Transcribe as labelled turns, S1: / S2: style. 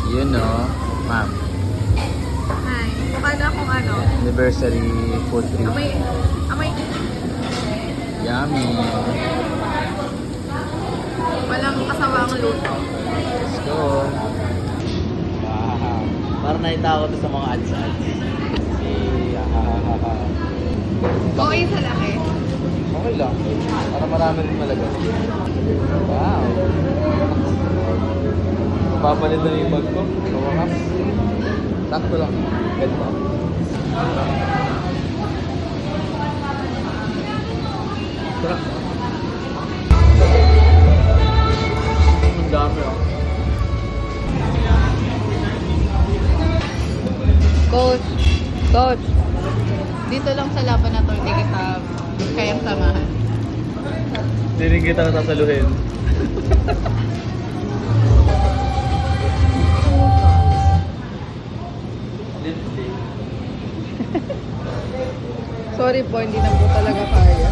S1: Yun no, ma'am.
S2: Hi. Mukha na akong ano.
S1: Anniversary food trip.
S2: Amay.
S1: Yummy.
S2: Walang kasawang luto.
S1: Let's go. Wow. Parang nakita ko to sa mga ads-ads.
S2: Okay sa laki.
S1: Okay lang. Para marami rin malagas. Wow. Papalit na yung bag ko. Kawakas. Sakto lang. Ganda. Sarap. Ang dami oh.
S2: Coach. Dito lang sa laban na to, hindi kita kayang samahan.
S1: Hindi rin kita natasaluhin.
S2: Sorry po, hindi na po talaga kaya.